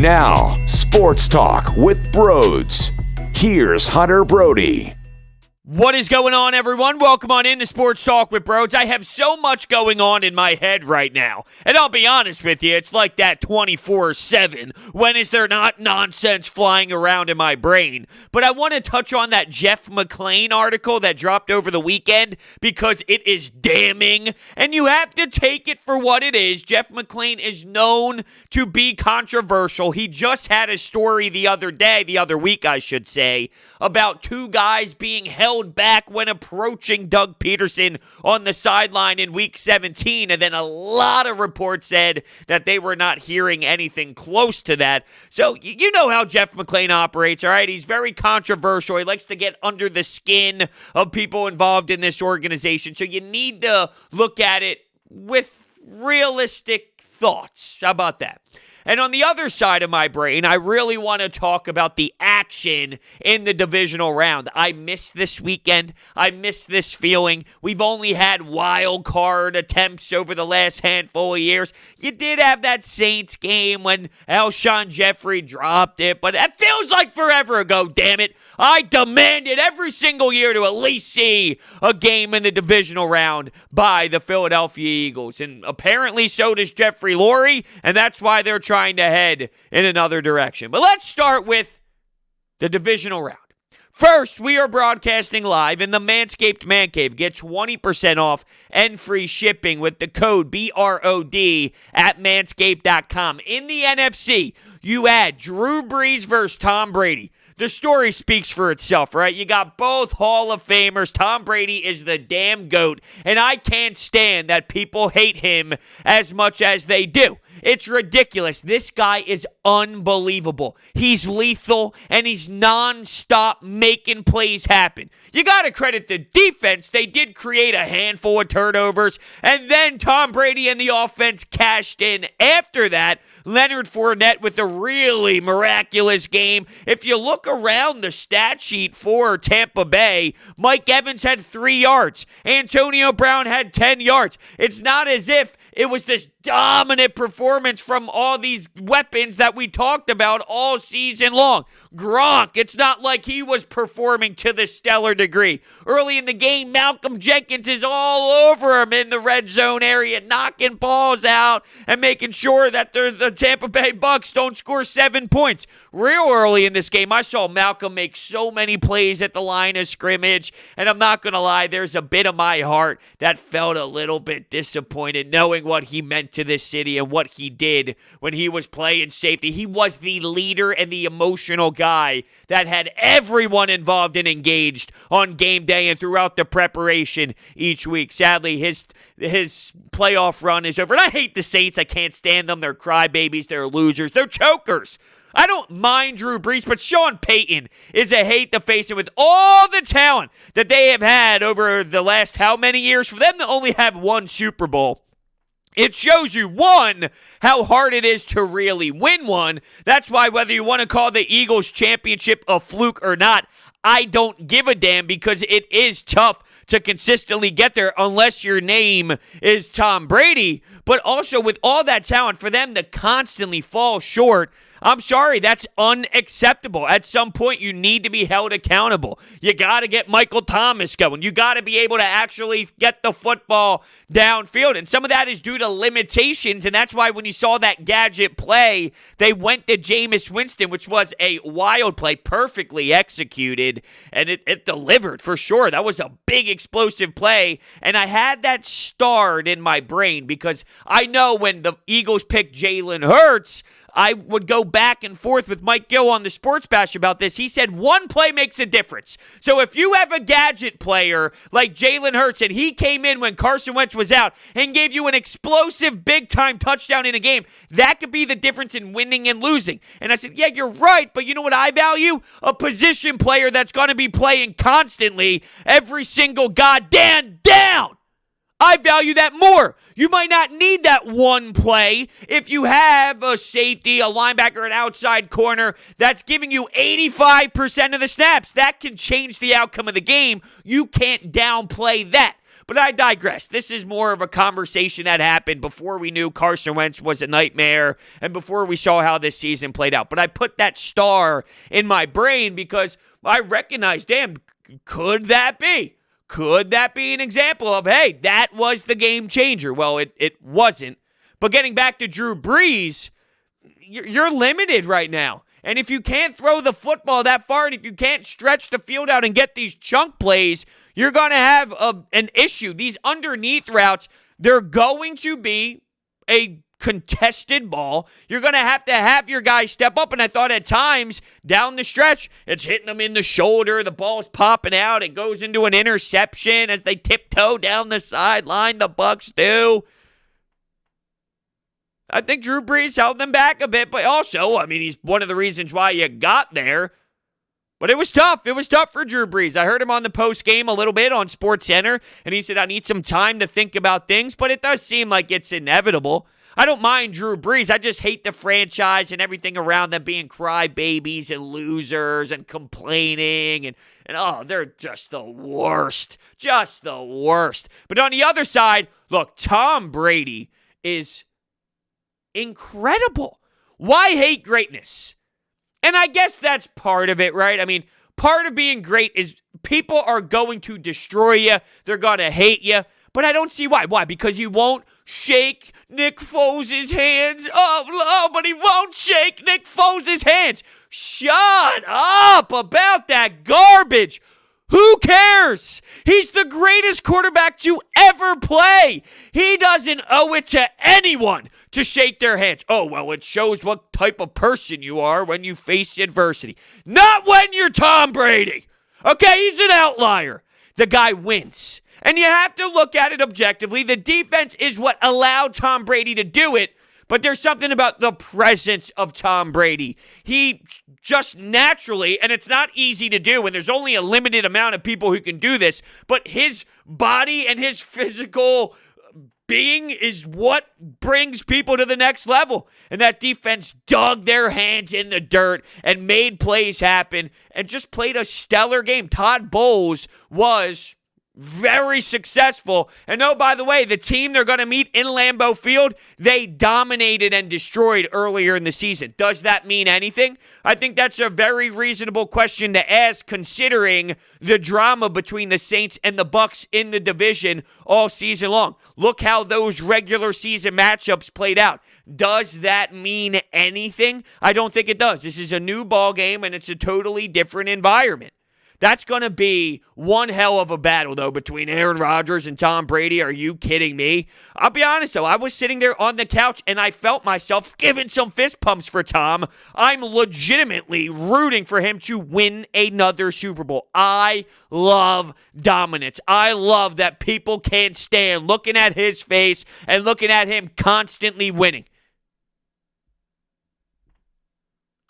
Now, Sports Talk with Brodes. Here's Hunter Brody. What is going on, everyone? Welcome on into Sports Talk with Brodes. I have so much going on in my head right now. And I'll be honest with you, it's like that 24/7. When is there not nonsense flying around in my brain? But I want to touch on that Jeff McLane article that dropped over the weekend because it is damning. And you have to take it for what it is. Jeff McLane is known to be controversial. He just had a story the other week, I should say, about two guys being held back when approaching Doug Peterson on the sideline in week 17, and then a lot of reports said that they were not hearing anything close to that. So you know how Jeff McLane operates, all right? He's very controversial. He likes to get under the skin of people involved in this organization. So you need to look at it with realistic thoughts. How about that? And on the other side of my brain, I really want to talk about the action in the divisional round. I miss this weekend. I miss this feeling. We've only had wild card attempts over the last handful of years. You did have that Saints game when Alshon Jeffrey dropped it, but that feels like forever ago, damn it. I demanded every single year to at least see a game in the divisional round by the Philadelphia Eagles. And apparently so does Jeffrey Lurie, and that's why they're trying to head in another direction. But let's start with the divisional round. First, we are broadcasting live, and the Manscaped Man Cave. Get 20% off and free shipping with the code BROD at manscaped.com. In the NFC, you add Drew Brees versus Tom Brady. The story speaks for itself, right? You got both Hall of Famers. Tom Brady is the damn GOAT, and I can't stand that people hate him as much as they do. It's ridiculous. This guy is unbelievable. He's lethal, and he's nonstop making plays happen. You got to credit the defense. They did create a handful of turnovers, and then Tom Brady and the offense cashed in after that. Leonard Fournette with a really miraculous game. If you look around the stat sheet for Tampa Bay, Mike Evans had 3 yards. Antonio Brown had 10 yards. It's not as if it was this dominant performance from all these weapons that we talked about all season long. Gronk, it's not like he was performing to the stellar degree. Early in the game, Malcolm Jenkins is all over him in the red zone area, knocking balls out and making sure that the Tampa Bay Bucks don't score 7 points. Real early in this game, I saw Malcolm make so many plays at the line of scrimmage, and I'm not going to lie, there's a bit of my heart that felt a little bit disappointed knowing what he meant to this city and what he did when he was playing safety. He was the leader and the emotional guy that had everyone involved and engaged on game day and throughout the preparation each week. Sadly, his playoff run is over. And I hate the Saints. I can't stand them. They're crybabies. They're losers. They're chokers. I don't mind Drew Brees, but Sean Payton is a hate to face him with all the talent that they have had over the last how many years. For them to only have one Super Bowl, it shows you, one, how hard it is to really win one. That's why whether you want to call the Eagles championship a fluke or not, I don't give a damn, because it is tough to consistently get there unless your name is Tom Brady. But also with all that talent, for them to constantly fall short, I'm sorry, that's unacceptable. At some point, you need to be held accountable. You got to get Michael Thomas going. You got to be able to actually get the football downfield. And some of that is due to limitations, and that's why when you saw that gadget play, they went to Jameis Winston, which was a wild play, perfectly executed, and it delivered for sure. That was a big explosive play, and I had that starred in my brain because I know when the Eagles picked Jalen Hurts, I would go back and forth with Mike Gill on the Sports Bash about this. He said one play makes a difference. So if you have a gadget player like Jalen Hurts and he came in when Carson Wentz was out and gave you an explosive big-time touchdown in a game, that could be the difference in winning and losing. And I said, yeah, you're right, but you know what I value? A position player that's going to be playing constantly every single goddamn down. I value that more. You might not need that one play if you have a safety, a linebacker, an outside corner that's giving you 85% of the snaps. That can change the outcome of the game. You can't downplay that. But I digress. This is more of a conversation that happened before we knew Carson Wentz was a nightmare and before we saw how this season played out. But I put that star in my brain because I recognize, damn, could that be? Could that be an example of, hey, that was the game changer? Well, it wasn't. But getting back to Drew Brees, you're limited right now. And if you can't throw the football that far, and if you can't stretch the field out and get these chunk plays, you're going to have an issue. These underneath routes, they're going to be a contested ball. You're going to have your guys step up. And I thought at times down the stretch, it's hitting them in the shoulder. The ball's popping out. It goes into an interception as they tiptoe down the sideline. The Bucs do. I think Drew Brees held them back a bit, but also, I mean, he's one of the reasons why you got there. But it was tough. It was tough for Drew Brees. I heard him on the post game a little bit on SportsCenter, and he said, I need some time to think about things, but it does seem like it's inevitable. I don't mind Drew Brees. I just hate the franchise and everything around them being crybabies and losers and complaining. And oh, they're just the worst. Just the worst. But on the other side, look, Tom Brady is incredible. Why hate greatness? And I guess that's part of it, right? I mean, part of being great is people are going to destroy you. They're going to hate you. But I don't see why. Why? Because you won't shake Nick Foles' hands. Oh, but he won't shake Nick Foles' hands. Shut up about that garbage. Who cares? He's the greatest quarterback to ever play. He doesn't owe it to anyone to shake their hands. Oh, well, it shows what type of person you are when you face adversity. Not when you're Tom Brady. Okay, he's an outlier. The guy wins. And you have to look at it objectively. The defense is what allowed Tom Brady to do it. But there's something about the presence of Tom Brady. He just naturally, and it's not easy to do when there's only a limited amount of people who can do this, but his body and his physical being is what brings people to the next level. And that defense dug their hands in the dirt and made plays happen and just played a stellar game. Todd Bowles was very successful. And oh, by the way, the team they're going to meet in Lambeau Field, they dominated and destroyed earlier in the season. Does that mean anything? I think that's a very reasonable question to ask considering the drama between the Saints and the Bucs in the division all season long. Look how those regular season matchups played out. Does that mean anything? I don't think it does. This is a new ball game and it's a totally different environment. That's going to be one hell of a battle, though, between Aaron Rodgers and Tom Brady. Are you kidding me? I'll be honest, though. I was sitting there on the couch, and I felt myself giving some fist pumps for Tom. I'm legitimately rooting for him to win another Super Bowl. I love dominance. I love that people can't stand looking at his face and looking at him constantly winning.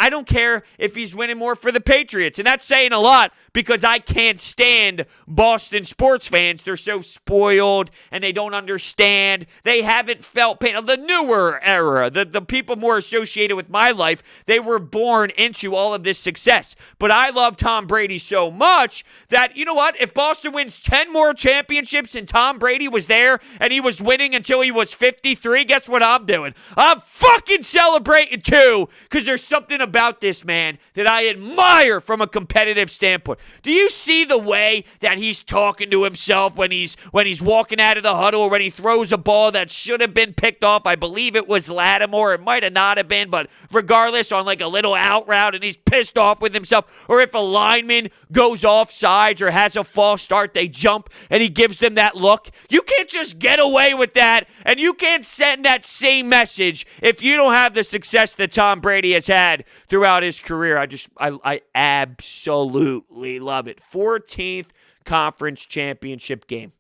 I don't care if he's winning more for the Patriots. And that's saying a lot because I can't stand Boston sports fans. They're so spoiled and they don't understand. They haven't felt pain. Of the newer era, the people more associated with my life, they were born into all of this success. But I love Tom Brady so much that, you know what? If Boston wins 10 more championships and Tom Brady was there and he was winning until he was 53, guess what I'm doing? I'm fucking celebrating too because there's something about this man that I admire from a competitive standpoint. Do you see the way that he's talking to himself when he's walking out of the huddle or when he throws a ball that should have been picked off? I believe it was Lattimore. It might have not have been, but regardless, on like a little out route and he's pissed off with himself. Or if a lineman goes off sides or has a false start, they jump and he gives them that look. You can't just get away with that, and you can't send that same message if you don't have the success that Tom Brady has had throughout his career. I absolutely love it. 14th conference championship game.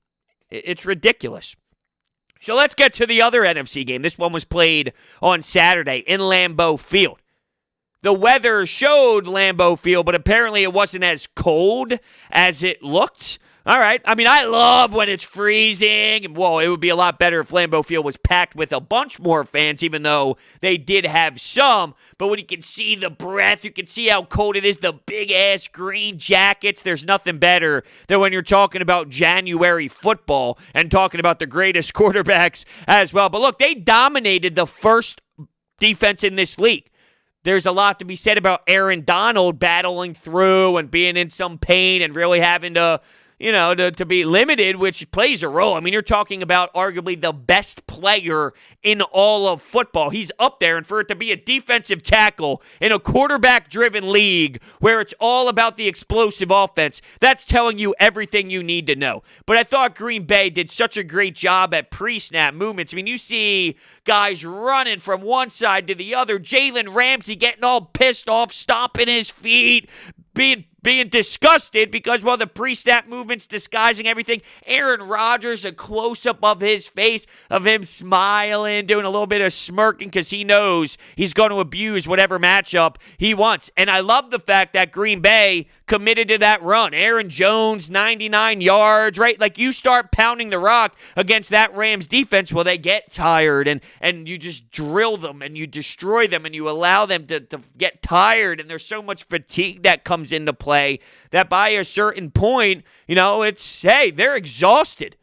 It's ridiculous. So let's get to the other NFC game. This one was played on Saturday in Lambeau Field. The weather showed Lambeau Field, but apparently it wasn't as cold as it looked. All right. I mean, I love when it's freezing. Well, it would be a lot better if Lambeau Field was packed with a bunch more fans, even though they did have some. But when you can see the breath, you can see how cold it is, the big-ass green jackets, there's nothing better than when you're talking about January football and talking about the greatest quarterbacks as well. But look, they dominated the first defense in this league. There's a lot to be said about Aaron Donald battling through and being in some pain and really having to to be limited, which plays a role. I mean, you're talking about arguably the best player in all of football. He's up there, and for it to be a defensive tackle in a quarterback-driven league where it's all about the explosive offense, that's telling you everything you need to know. But I thought Green Bay did such a great job at pre-snap movements. I mean, you see guys running from one side to the other, Jalen Ramsey getting all pissed off, stomping his feet, being disgusted because, well, the pre-snap movement's disguising everything. Aaron Rodgers, a close-up of his face, of him smiling, doing a little bit of smirking because he knows he's going to abuse whatever matchup he wants. And I love the fact that Green Bay committed to that run. Aaron Jones, 99 yards, right? Like, you start pounding the rock against that Rams defense, well, they get tired, and you just drill them, and you destroy them, and you allow them to get tired, and there's so much fatigue that comes into play that by a certain point, they're exhausted.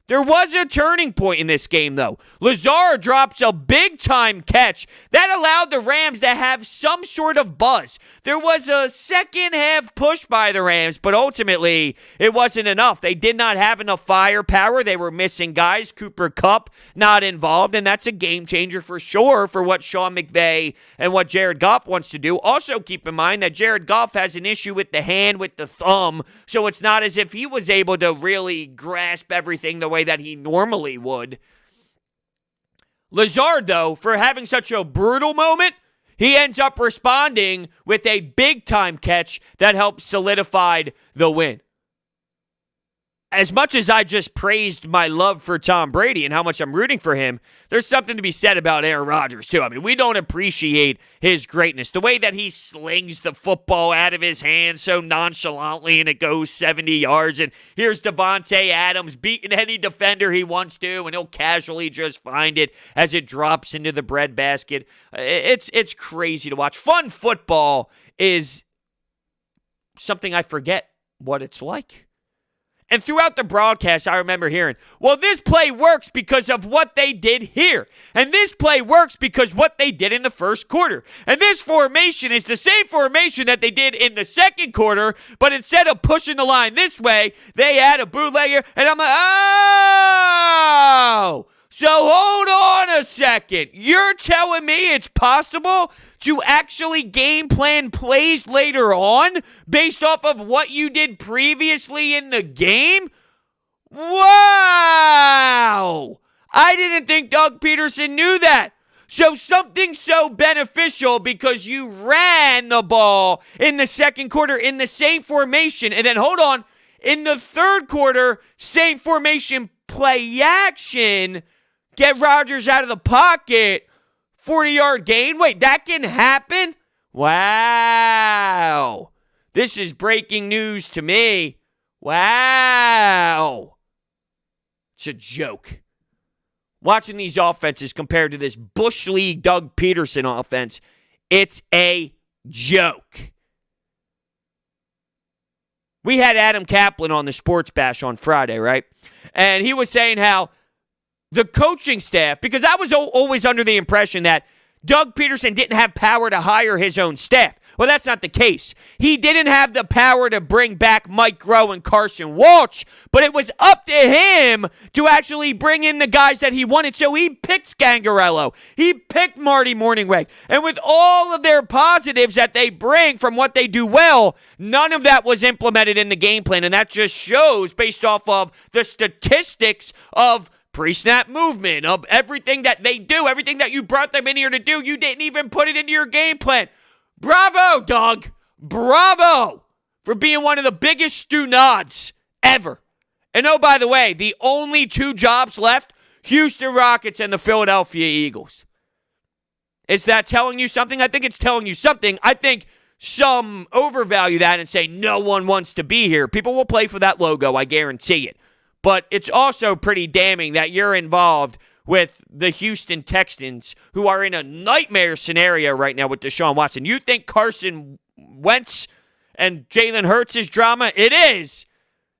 There was a turning point in this game, though. Lazard drops a big-time catch that allowed the Rams to have some sort of buzz. There was a second-half push by the Rams, but ultimately it wasn't enough. They did not have enough firepower. They were missing guys. Cooper Kupp not involved, and that's a game-changer for sure for what Sean McVay and what Jared Goff wants to do. Also, keep in mind that Jared Goff has an issue with the hand, with the thumb, so it's not as if he was able to really grasp everything the way that he normally would. Lazard, though, for having such a brutal moment, he ends up responding with a big-time catch that helped solidify the win. As much as I just praised my love for Tom Brady and how much I'm rooting for him, there's something to be said about Aaron Rodgers, too. I mean, we don't appreciate his greatness. The way that he slings the football out of his hand so nonchalantly and it goes 70 yards. And here's Devontae Adams beating any defender he wants to, and he'll casually just find it as it drops into the breadbasket. It's crazy to watch. Fun football is something I forget what it's like. And throughout the broadcast, I remember hearing, well, this play works because of what they did here. And this play works because what they did in the first quarter. And this formation is the same formation that they did in the second quarter, but instead of pushing the line this way, they add a bootlegger. And I'm like, oh! So hold on a second. You're telling me it's possible to actually game plan plays later on based off of what you did previously in the game? Wow! I didn't think Doug Peterson knew that. So something so beneficial because you ran the ball in the second quarter in the same formation. And then, hold on, in the third quarter, same formation, play action, get Rodgers out of the pocket, 40-yard gain. Wait, that can happen? Wow. This is breaking news to me. Wow. It's a joke. Watching these offenses compared to this Bush League Doug Peterson offense, it's a joke. We had Adam Kaplan on the Sports Bash on Friday, right? And he was saying how the coaching staff, because I was always under the impression that Doug Peterson didn't have power to hire his own staff. Well, that's not the case. He didn't have the power to bring back Mike Groh and Carson Wentz, but it was up to him to actually bring in the guys that he wanted. So he picked Scangarello. He picked Marty Morningweg. And with all of their positives that they bring from what they do well, none of that was implemented in the game plan. And that just shows, based off of the statistics of pre-snap movement, of everything that they do, everything that you brought them in here to do, you didn't even put it into your game plan. Bravo, Doug. Bravo for being one of the biggest stu-nods ever. And oh, by the way, the only two jobs left, Houston Rockets and the Philadelphia Eagles. Is that telling you something? I think it's telling you something. I think some overvalue that and say no one wants to be here. People will play for that logo, I guarantee it. But it's also pretty damning that you're involved with the Houston Texans, who are in a nightmare scenario right now with Deshaun Watson. You think Carson Wentz and Jalen Hurts' drama? It is.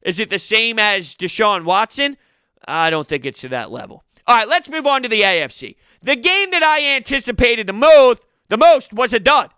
Is it the same as Deshaun Watson? I don't think it's to that level. All right, let's move on to the AFC. The game that I anticipated the most was a dud.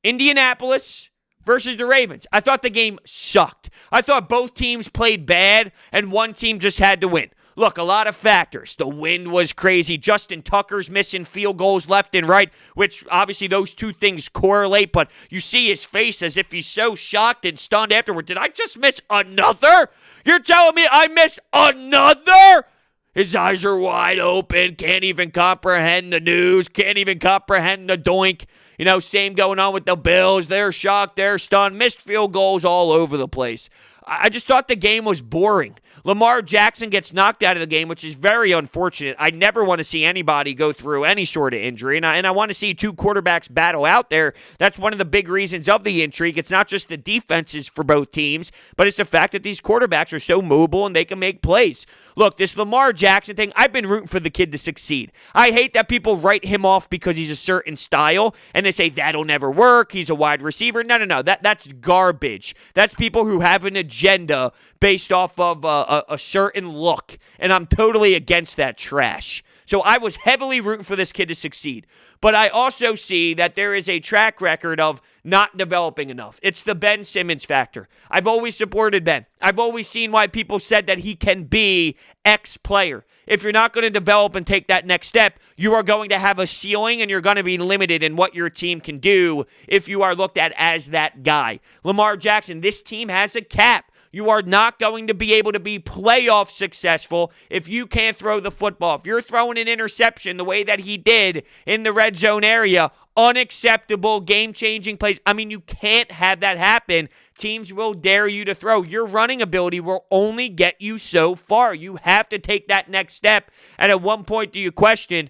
Indianapolis versus the Ravens. I thought the game sucked. I thought both teams played bad, and one team just had to win. Look, a lot of factors. The wind was crazy. Justin Tucker's missing field goals left and right, which obviously those two things correlate, but you see his face as if he's so shocked and stunned afterward. Did I just miss another? You're telling me I missed another? His eyes are wide open, can't even comprehend the news, can't even comprehend the doink. You know, same going on with the Bills. They're shocked, they're stunned, missed field goals all over the place. I just thought the game was boring. Lamar Jackson gets knocked out of the game, which is very unfortunate. I never want to see anybody go through any sort of injury, and I want to see two quarterbacks battle out there. That's one of the big reasons of the intrigue. It's not just the defenses for both teams, but it's the fact that these quarterbacks are so mobile and they can make plays. Look, this Lamar Jackson thing, I've been rooting for the kid to succeed. I hate that people write him off because he's a certain style, and they say that'll never work, he's a wide receiver. No. That's garbage. That's people who have an agenda based off of a certain look, and I'm totally against that trash. So I was heavily rooting for this kid to succeed. But I also see that there is a track record of not developing enough. It's the Ben Simmons factor. I've always supported Ben. I've always seen why people said that he can be X player. If you're not going to develop and take that next step, you are going to have a ceiling and you're going to be limited in what your team can do if you are looked at as that guy. Lamar Jackson, this team has a cap. You are not going to be able to be playoff successful if you can't throw the football. If you're throwing an interception the way that he did in the red zone area, unacceptable, game-changing plays. I mean, you can't have that happen. Teams will dare you to throw. Your running ability will only get you so far. You have to take that next step. And at one point, do you question,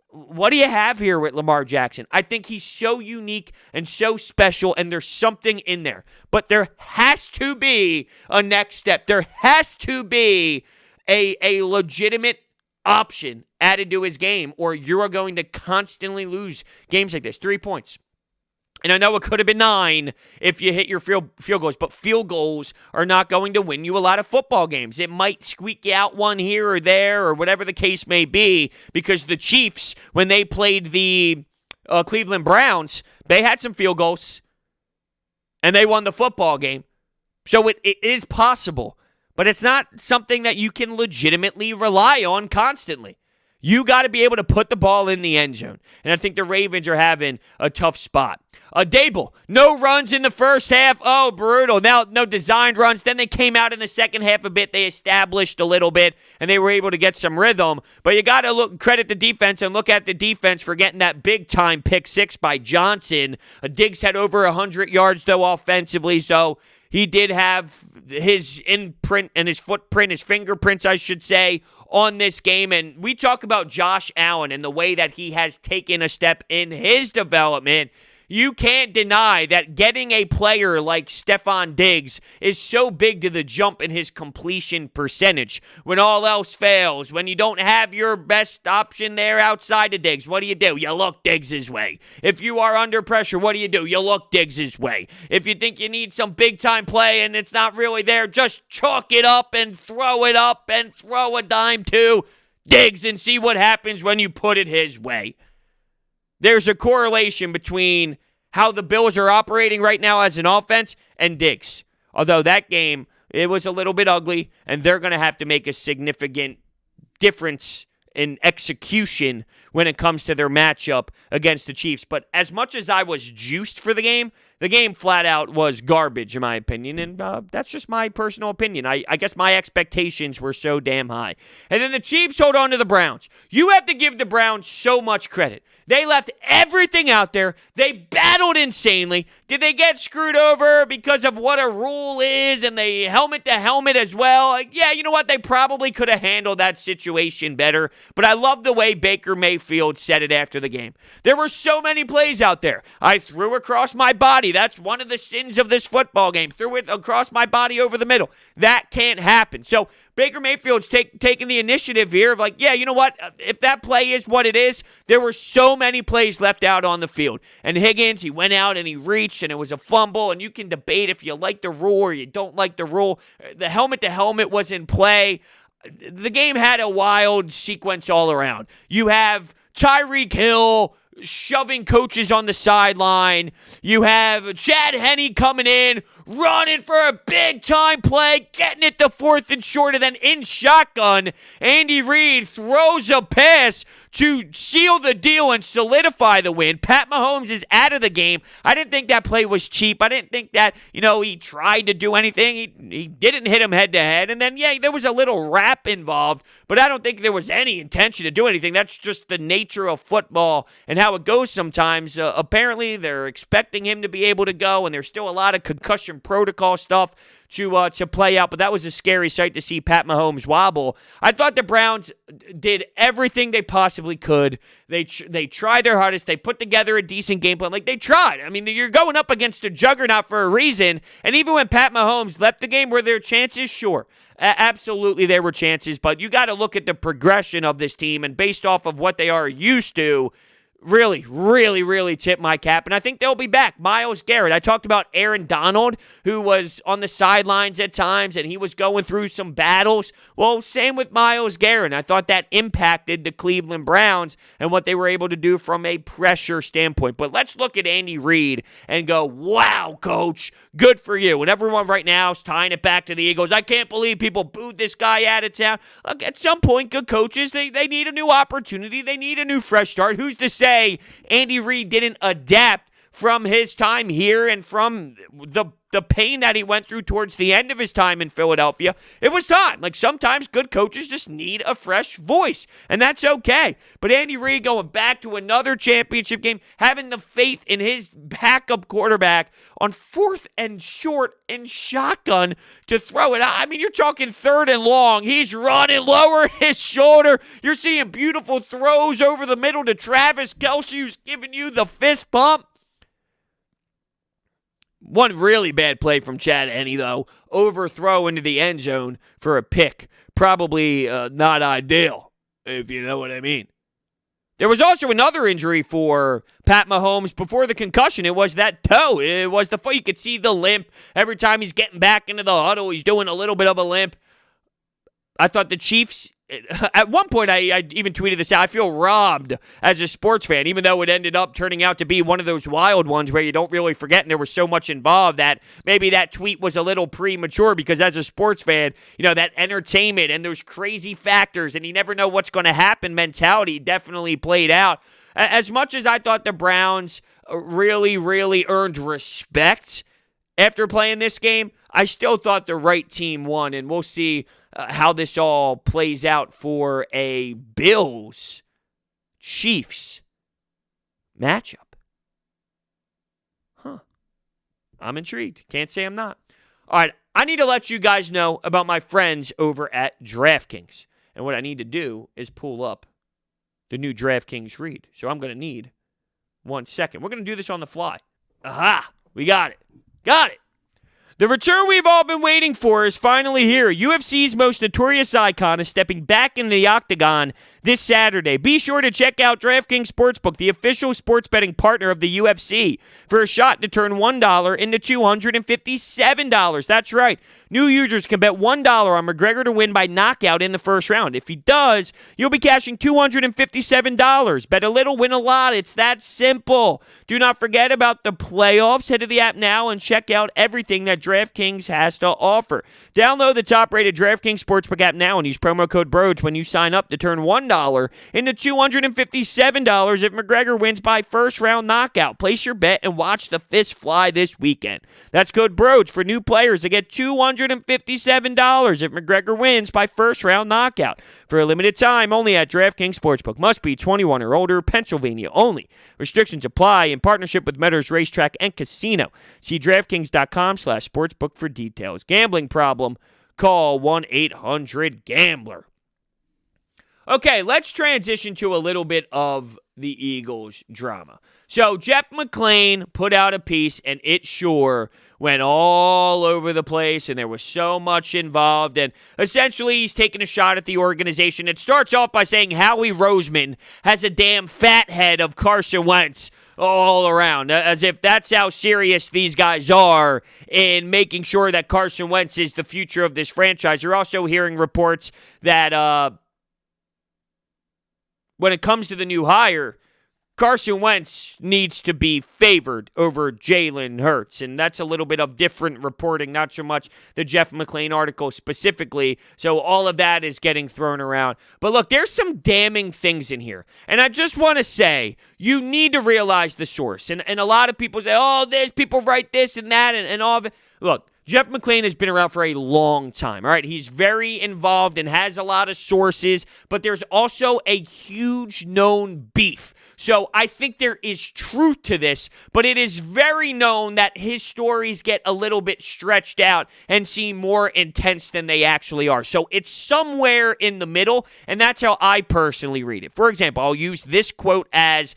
what do you have here with Lamar Jackson? I think he's so unique and so special, and there's something in there. But there has to be a next step. There has to be a legitimate option added to his game, or you are going to constantly lose games like this. 3 points. And I know it could have been 9 if you hit your field goals, but field goals are not going to win you a lot of football games. It might squeak you out one here or there or whatever the case may be, because the Chiefs, when they played the Cleveland Browns, they had some field goals and they won the football game. So it is possible, but it's not something that you can legitimately rely on constantly. You got to be able to put the ball in the end zone. And I think the Ravens are having a tough spot. Dable, no runs in the first half. Oh, brutal. Now, no designed runs. Then they came out in the second half a bit. They established a little bit, and they were able to get some rhythm. But you got to credit the defense and look at the defense for getting that big-time pick 6 by Johnson. Diggs had over 100 yards, though, offensively, so he did have his imprint and his footprint, his fingerprints, I should say, on this game. And we talk about Josh Allen and the way that he has taken a step in his development. You can't deny that getting a player like Stephon Diggs is so big to the jump in his completion percentage. When all else fails, when you don't have your best option there outside of Diggs, what do? You look Diggs' way. If you are under pressure, what do? You look Diggs' way. If you think you need some big-time play and it's not really there, just chalk it up and throw a dime to Diggs and see what happens when you put it his way. There's a correlation between how the Bills are operating right now as an offense and Diggs. Although that game, it was a little bit ugly, and they're going to have to make a significant difference in execution when it comes to their matchup against the Chiefs. But as much as I was juiced for the game flat out was garbage, in my opinion, and that's just my personal opinion. I guess my expectations were so damn high. And then the Chiefs hold on to the Browns. You have to give the Browns so much credit. They left everything out there. They battled insanely. Did they get screwed over because of what a rule is and the helmet-to-helmet as well? Yeah, you know what? They probably could have handled that situation better, but I love the way Baker Mayfield said it after the game. There were so many plays out there. I threw across my body me. That's one of the sins of this football game. Threw it across my body over the middle. That can't happen. So Baker Mayfield's taking the initiative here of like, yeah, you know what? If that play is what it is, there were so many plays left out on the field. And Higgins, he went out and he reached, and it was a fumble, and you can debate if you like the rule or you don't like the rule. The helmet-to-helmet was in play. The game had a wild sequence all around. You have Tyreek Hill shoving coaches on the sideline. You have Chad Henne coming in, running for a big-time play, getting it to 4th and short, and then in shotgun, Andy Reid throws a pass to seal the deal and solidify the win. Pat Mahomes is out of the game. I didn't think that play was cheap. I didn't think that, he tried to do anything. He didn't hit him head-to-head. And then, yeah, there was a little rap involved, but I don't think there was any intention to do anything. That's just the nature of football and how it goes sometimes. Apparently, they're expecting him to be able to go, and there's still a lot of concussion protocol stuff to play out, but that was a scary sight to see Pat Mahomes wobble. I thought the Browns did everything they possibly could. They tried their hardest. They put together a decent game plan. Like, they tried. I mean, you're going up against a juggernaut for a reason, and even when Pat Mahomes left the game, were there chances? Sure. Absolutely there were chances, but you got to look at the progression of this team, and based off of what they are used to, really, really, really tip my cap, and I think they'll be back. Myles Garrett. I talked about Aaron Donald, who was on the sidelines at times, and he was going through some battles. Well, same with Myles Garrett. I thought that impacted the Cleveland Browns and what they were able to do from a pressure standpoint. But let's look at Andy Reid and go, wow, coach, good for you. And everyone right now is tying it back to the Eagles. I can't believe people booed this guy out of town. Look, at some point, good coaches, they need a new opportunity. They need a new fresh start. Who's to say Andy Reid didn't adapt from his time here and from the pain that he went through towards the end of his time in Philadelphia? It was time. Like, sometimes good coaches just need a fresh voice, and that's okay. But Andy Reid going back to another championship game, having the faith in his backup quarterback on 4th and short and shotgun to throw it out. I mean, you're talking 3rd and long. He's running, lower his shoulder. You're seeing beautiful throws over the middle to Travis Kelce, who's giving you the fist bump. One really bad play from Chad Henne, though. Overthrow into the end zone for a pick. Probably not ideal, if you know what I mean. There was also another injury for Pat Mahomes before the concussion. It was that toe. It was the foot. You could see the limp. Every time he's getting back into the huddle, he's doing a little bit of a limp. I thought the Chiefs, at one point I even tweeted this out, I feel robbed as a sports fan, even though it ended up turning out to be one of those wild ones where you don't really forget and there was so much involved that maybe that tweet was a little premature, because as a sports fan, that entertainment and those crazy factors and you never know what's going to happen mentality definitely played out. As much as I thought the Browns really, really earned respect after playing this game, I still thought the right team won, and we'll see how this all plays out for a Bills-Chiefs matchup. I'm intrigued. Can't say I'm not. All right, I need to let you guys know about my friends over at DraftKings. And what I need to do is pull up the new DraftKings read. So I'm going to need 1 second. We're going to do this on the fly. Aha! We got it. Got it. The return we've all been waiting for is finally here. UFC's most notorious icon is stepping back into the octagon this Saturday. Be sure to check out DraftKings Sportsbook, the official sports betting partner of the UFC, for a shot to turn $1 into $257. That's right. New users can bet $1 on McGregor to win by knockout in the first round. If he does, you'll be cashing $257. Bet a little, win a lot. It's that simple. Do not forget about the playoffs. Head to the app now and check out everything that DraftKings has to offer. Download the top-rated DraftKings Sportsbook app now and use promo code Brodes when you sign up to turn $1 into $257 if McGregor wins by first-round knockout. Place your bet and watch the fist fly this weekend. That's code Brodes for new players to get $257 if McGregor wins by first-round knockout. For a limited time, only at DraftKings Sportsbook. Must be 21 or older, Pennsylvania only. Restrictions apply in partnership with Meadows Racetrack and Casino. See DraftKings.com/sportsbook for details. Gambling problem? Call 1-800-GAMBLER. Okay, let's transition to a little bit of the Eagles drama. So Jeff McLane put out a piece, and it sure went all over the place, and there was so much involved, and essentially he's taking a shot at the organization. It starts off by saying Howie Roseman has a damn fat head of Carson Wentz all around, as if that's how serious these guys are in making sure that Carson Wentz is the future of this franchise. You're also hearing reports that when it comes to the new hire, Carson Wentz needs to be favored over Jalen Hurts, and that's a little bit of different reporting, not so much the Jeff McLane article specifically, so all of that is getting thrown around. But look, there's some damning things in here, and I just want to say, you need to realize the source, and a lot of people say, oh, there's people write this and that, and all of it. Look, Jeff McLane has been around for a long time, all right? He's very involved and has a lot of sources, but there's also a huge known beef. So I think there is truth to this, but it is very known that his stories get a little bit stretched out and seem more intense than they actually are. So it's somewhere in the middle, and that's how I personally read it. For example, I'll use this quote as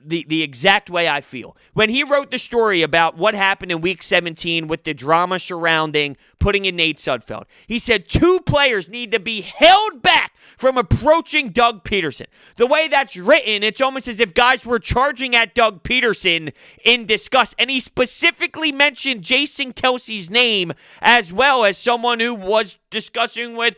the exact way I feel. When he wrote the story about what happened in Week 17 with the drama surrounding putting in Nate Sudfeld, he said 2 players need to be held back from approaching Doug Peterson. The way that's written, it's almost as if guys were charging at Doug Peterson in disgust. And he specifically mentioned Jason Kelce's name as well as someone who was discussing with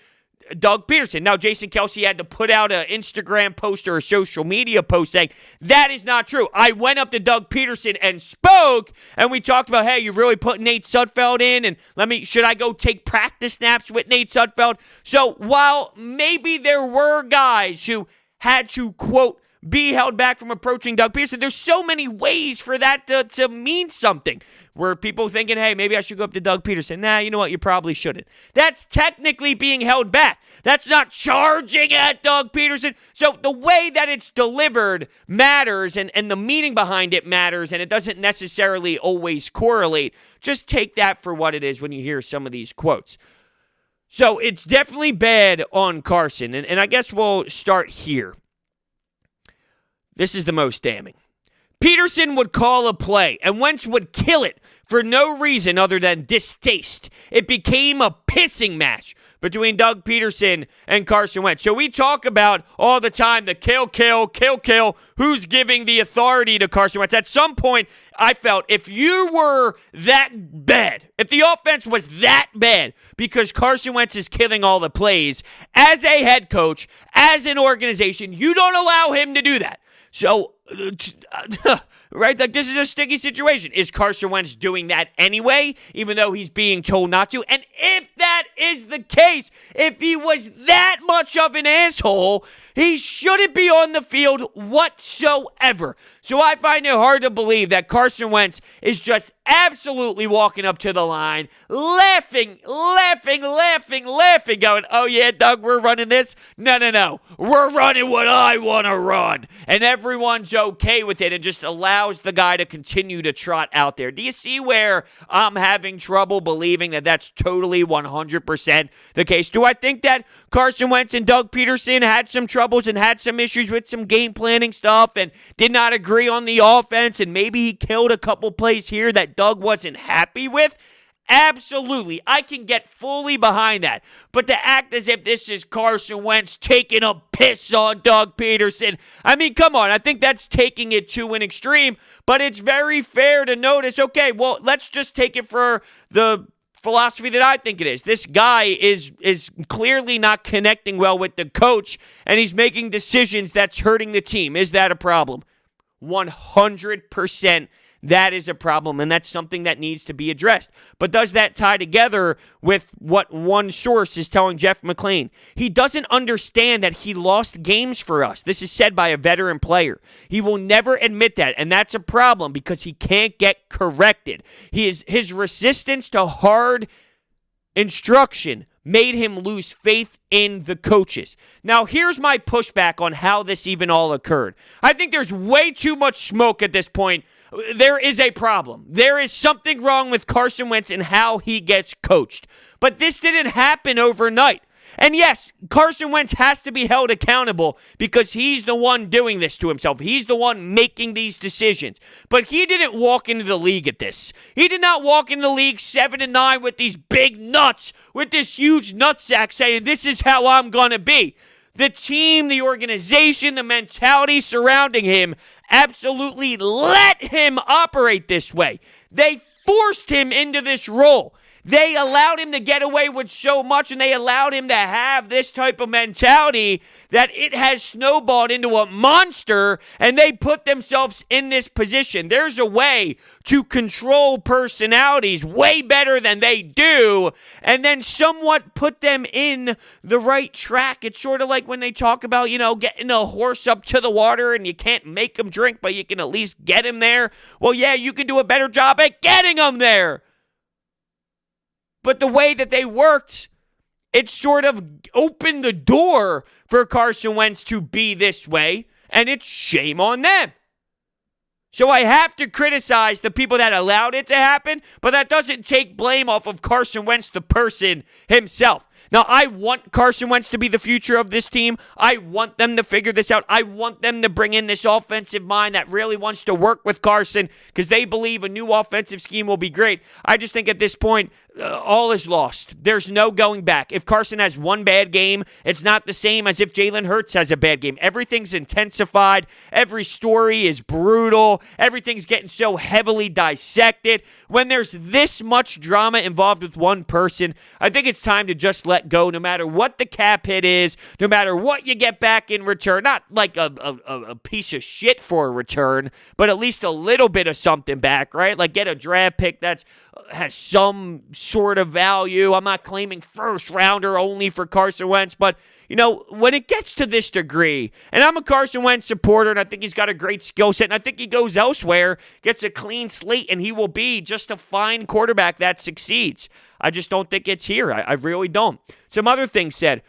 Doug Peterson. Now, Jason Kelce had to put out an Instagram post or a social media post saying, that is not true. I went up to Doug Peterson and spoke, and we talked about, hey, you really put Nate Sudfeld in, and should I go take practice snaps with Nate Sudfeld? So while maybe there were guys who had to, quote, be held back from approaching Doug Peterson, there's so many ways for that to mean something. Were people thinking, hey, maybe I should go up to Doug Peterson? Nah, you know what? You probably shouldn't. That's technically being held back. That's not charging at Doug Peterson. So the way that it's delivered matters, and the meaning behind it matters, and it doesn't necessarily always correlate. Just take that for what it is when you hear some of these quotes. So it's definitely bad on Carson, and I guess we'll start here. This is the most damning. Peterson would call a play, and Wentz would kill it for no reason other than distaste. It became a pissing match between Doug Peterson and Carson Wentz. So we talk about all the time the kill, who's giving the authority to Carson Wentz. At some point, I felt if you were that bad, if the offense was that bad because Carson Wentz is killing all the plays, as a head coach, as an organization, you don't allow him to do that. So, right, like this is a sticky situation. Is Carson Wentz doing that anyway, even though he's being told not to? And if that is the case, if he was that much of an asshole, he shouldn't be on the field whatsoever. So I find it hard to believe that Carson Wentz is just absolutely walking up to the line, laughing, going, oh yeah, Doug, we're running this? No. We're running what I want to run. And everyone's okay with it and just allows the guy to continue to trot out there. Do you see where I'm having trouble believing that that's totally 100% the case? Do I think that Carson Wentz and Doug Peterson had some troubles and had some issues with some game planning stuff and did not agree on the offense, and maybe he killed a couple plays here that Doug wasn't happy with? Absolutely. I can get fully behind that. But to act as if this is Carson Wentz taking a piss on Doug Peterson, I mean, come on. I think that's taking it to an extreme, but it's very fair to notice, okay, well, let's just take it for the philosophy that I think it is. This guy is clearly not connecting well with the coach, and he's making decisions that's hurting the team. Is that a problem? 100% that is a problem, and that's something that needs to be addressed. But does that tie together with what one source is telling Jeff McLane? He doesn't understand that he lost games for us. This is said by a veteran player. He will never admit that, and that's a problem because he can't get corrected. His resistance to hard instruction made him lose faith in the coaches. Now, here's my pushback on how this even all occurred. I think there's way too much smoke at this point. There is a problem. There is something wrong with Carson Wentz and how he gets coached. But this didn't happen overnight. And yes, Carson Wentz has to be held accountable because he's the one doing this to himself. He's the one making these decisions. But he didn't walk into the league at this. He did not walk into the league 7-9 with these big nuts, with this huge nutsack saying, this is how I'm going to be. The team, the organization, the mentality surrounding him absolutely let him operate this way. They forced him into this role. They allowed him to get away with so much, and they allowed him to have this type of mentality that it has snowballed into a monster, and they put themselves in this position. There's a way to control personalities way better than they do, and then somewhat put them in the right track. It's sort of like when they talk about, getting a horse up to the water, and you can't make him drink, but you can at least get him there. Well, yeah, you can do a better job at getting him there. But the way that they worked, it sort of opened the door for Carson Wentz to be this way, and it's shame on them. So I have to criticize the people that allowed it to happen, but that doesn't take blame off of Carson Wentz, the person himself. Now, I want Carson Wentz to be the future of this team. I want them to figure this out. I want them to bring in this offensive mind that really wants to work with Carson because they believe a new offensive scheme will be great. I just think at this point, all is lost. There's no going back. If Carson has one bad game, it's not the same as if Jalen Hurts has a bad game. Everything's intensified. Every story is brutal. Everything's getting so heavily dissected. When there's this much drama involved with one person, I think it's time to just let go, no matter what the cap hit is, no matter what you get back in return. Not like a piece of shit for a return, but at least a little bit of something back, right? Like get a draft pick that's has some sort of value. I'm not claiming first rounder only for Carson Wentz, but when it gets to this degree, and I'm a Carson Wentz supporter, and I think he's got a great skill set, and I think he goes elsewhere, gets a clean slate, and he will be just a fine quarterback that succeeds. I just don't think it's here. I really don't. Some other things said.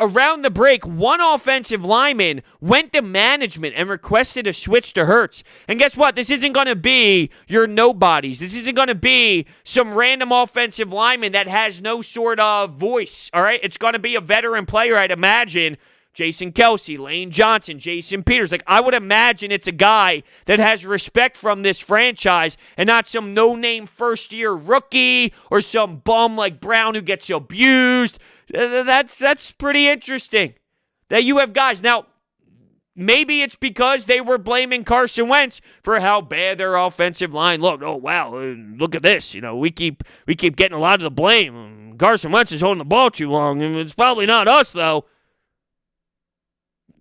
Around the break, one offensive lineman went to management and requested a switch to Hurts. And guess what? This isn't going to be your nobodies. This isn't going to be some random offensive lineman that has no sort of voice, all right? It's going to be a veteran player, I'd imagine. Jason Kelsey, Lane Johnson, Jason Peters. I would imagine it's a guy that has respect from this franchise and not some no-name first-year rookie or some bum like Brown who gets abused. That's pretty interesting that you have guys. Now, maybe it's because they were blaming Carson Wentz for how bad their offensive line looked. Oh, wow, look at this. We keep getting a lot of the blame. Carson Wentz is holding the ball too long. It's probably not us, though.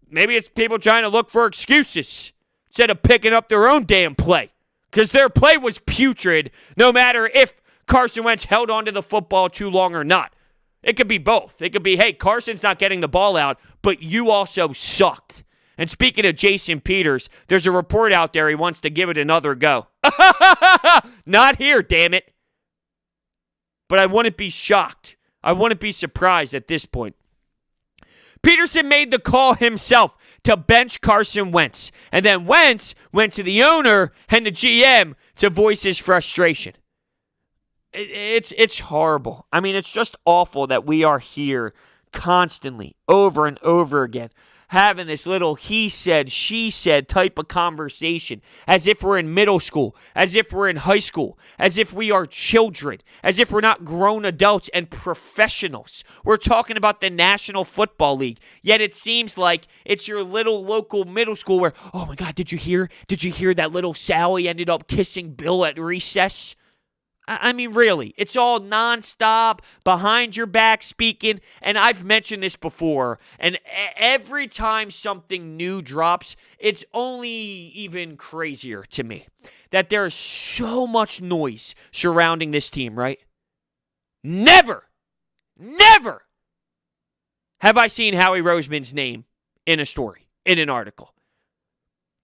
Maybe it's people trying to look for excuses instead of picking up their own damn play because their play was putrid no matter if Carson Wentz held onto the football too long or not. It could be both. It could be, hey, Carson's not getting the ball out, but you also sucked. And speaking of Jason Peters, there's a report out there he wants to give it another go. Not here, damn it. But I wouldn't be shocked. I wouldn't be surprised at this point. Peterson made the call himself to bench Carson Wentz. And then Wentz went to the owner and the GM to voice his frustration. It's horrible. I mean, it's just awful that we are here constantly, over and over again, having this little he said, she said type of conversation as if we're in middle school, as if we're in high school, as if we are children, as if we're not grown adults and professionals. We're talking about the National Football League, yet it seems like it's your little local middle school where, oh my God, did you hear that little Sally ended up kissing Bill at recess? I mean, really, it's all nonstop, behind your back speaking, and I've mentioned this before, and every time something new drops, it's only even crazier to me that there's so much noise surrounding this team, right? Never have I seen Howie Roseman's name in a story, in an article.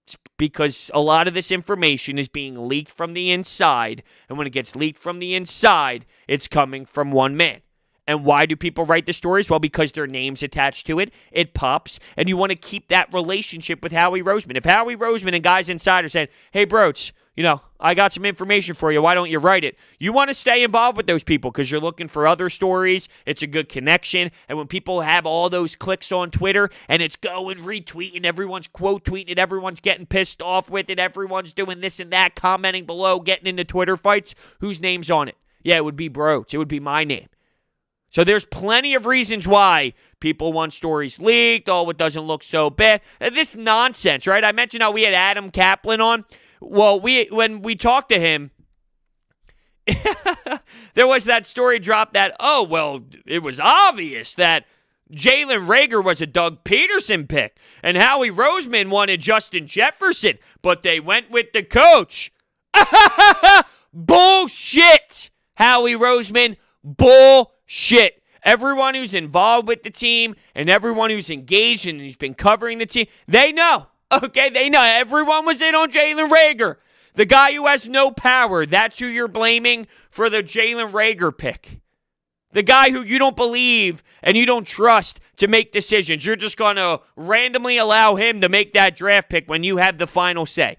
It's because a lot of this information is being leaked from the inside, and when it gets leaked from the inside, it's coming from one man. And why do people write the stories? Well, because their name's attached to it. It pops, and you want to keep that relationship with Howie Roseman. If Howie Roseman and guys inside are saying, hey, Brodes, I got some information for you. Why don't you write it? You want to stay involved with those people because you're looking for other stories. It's a good connection. And when people have all those clicks on Twitter and it's going retweeting, everyone's quote tweeting it, everyone's getting pissed off with it, everyone's doing this and that, commenting below, getting into Twitter fights, whose name's on it? Yeah, it would be Brodes. It would be my name. So there's plenty of reasons why people want stories leaked. Oh, it doesn't look so bad. This nonsense, right? I mentioned how we had Adam Kaplan on. Well, when we talked to him, there was that story dropped that, it was obvious that Jalen Reagor was a Doug Peterson pick, and Howie Roseman wanted Justin Jefferson, but they went with the coach. Bullshit, Howie Roseman, bullshit. Everyone who's involved with the team and everyone who's engaged and who's been covering the team, they know. Okay, they know. Everyone was in on Jalen Reagor. The guy who has no power, that's who you're blaming for the Jalen Reagor pick. The guy who you don't believe and you don't trust to make decisions. You're just going to randomly allow him to make that draft pick when you have the final say.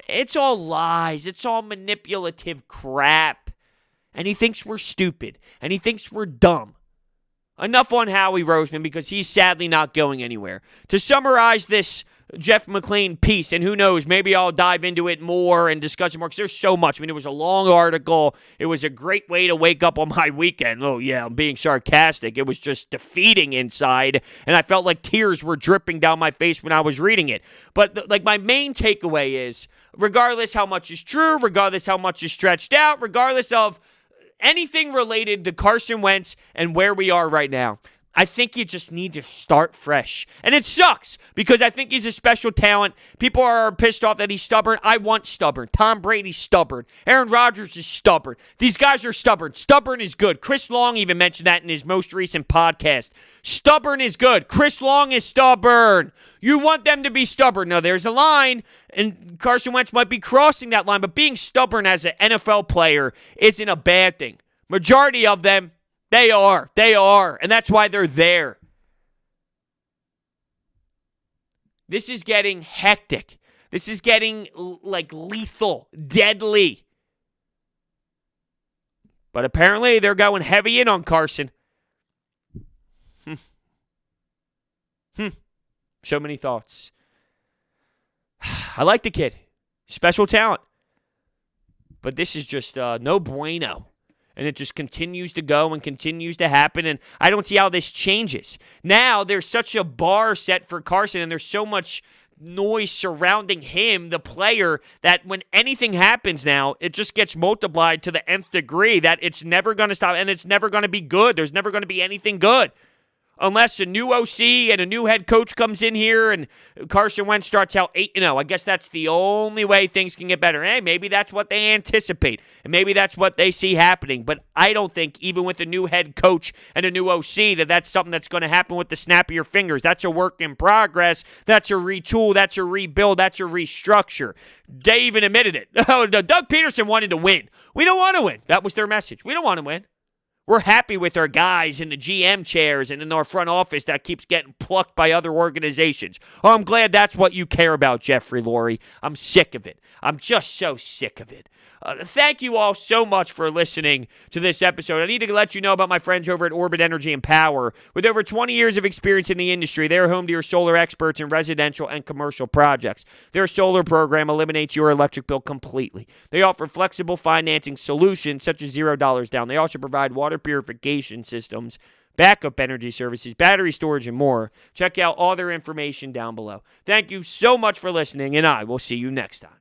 It's all lies. It's all manipulative crap. And he thinks we're stupid. And he thinks we're dumb. Enough on Howie Roseman because he's sadly not going anywhere. To summarize this Jeff McLane piece, and who knows, maybe I'll dive into it more and discuss it more because there's so much. I mean, it was a long article. It was a great way to wake up on my weekend. Oh, yeah, I'm being sarcastic. It was just defeating inside, and I felt like tears were dripping down my face when I was reading it. But, my main takeaway is, regardless how much is true, regardless how much is stretched out, regardless of anything related to Carson Wentz and where we are right now, I think you just need to start fresh. And it sucks because I think he's a special talent. People are pissed off that he's stubborn. I want stubborn. Tom Brady's stubborn. Aaron Rodgers is stubborn. These guys are stubborn. Stubborn is good. Chris Long even mentioned that in his most recent podcast. Stubborn is good. Chris Long is stubborn. You want them to be stubborn. Now, there's a line, and Carson Wentz might be crossing that line, but being stubborn as an NFL player isn't a bad thing. Majority of them, They are, and that's why they're there. This is getting hectic. This is getting, lethal, deadly. But apparently they're going heavy in on Carson. So many thoughts. I like the kid. Special talent. But this is just no bueno. And it just continues to go and continues to happen. And I don't see how this changes. Now, there's such a bar set for Carson, and there's so much noise surrounding him, the player, that when anything happens now, it just gets multiplied to the nth degree that it's never going to stop, and it's never going to be good. There's never going to be anything good. Unless a new OC and a new head coach comes in here and Carson Wentz starts out 8-0. I guess that's the only way things can get better. Hey, maybe that's what they anticipate, and maybe that's what they see happening. But I don't think, even with a new head coach and a new OC, that's something that's going to happen with the snap of your fingers. That's a work in progress. That's a retool. That's a rebuild. That's a restructure. They even admitted it. Doug Peterson wanted to win. We don't want to win. That was their message. We don't want to win. We're happy with our guys in the GM chairs and in our front office that keeps getting plucked by other organizations. Oh, I'm glad that's what you care about, Jeffrey Lurie. I'm sick of it. I'm just so sick of it. Thank you all so much for listening to this episode. I need to let you know about my friends over at Orbit Energy and Power. With over 20 years of experience in the industry, they're home to your solar experts in residential and commercial projects. Their solar program eliminates your electric bill completely. They offer flexible financing solutions such as $0 down. They also provide water purification systems, backup energy services, battery storage, and more. Check out all their information down below. Thank you so much for listening, and I will see you next time.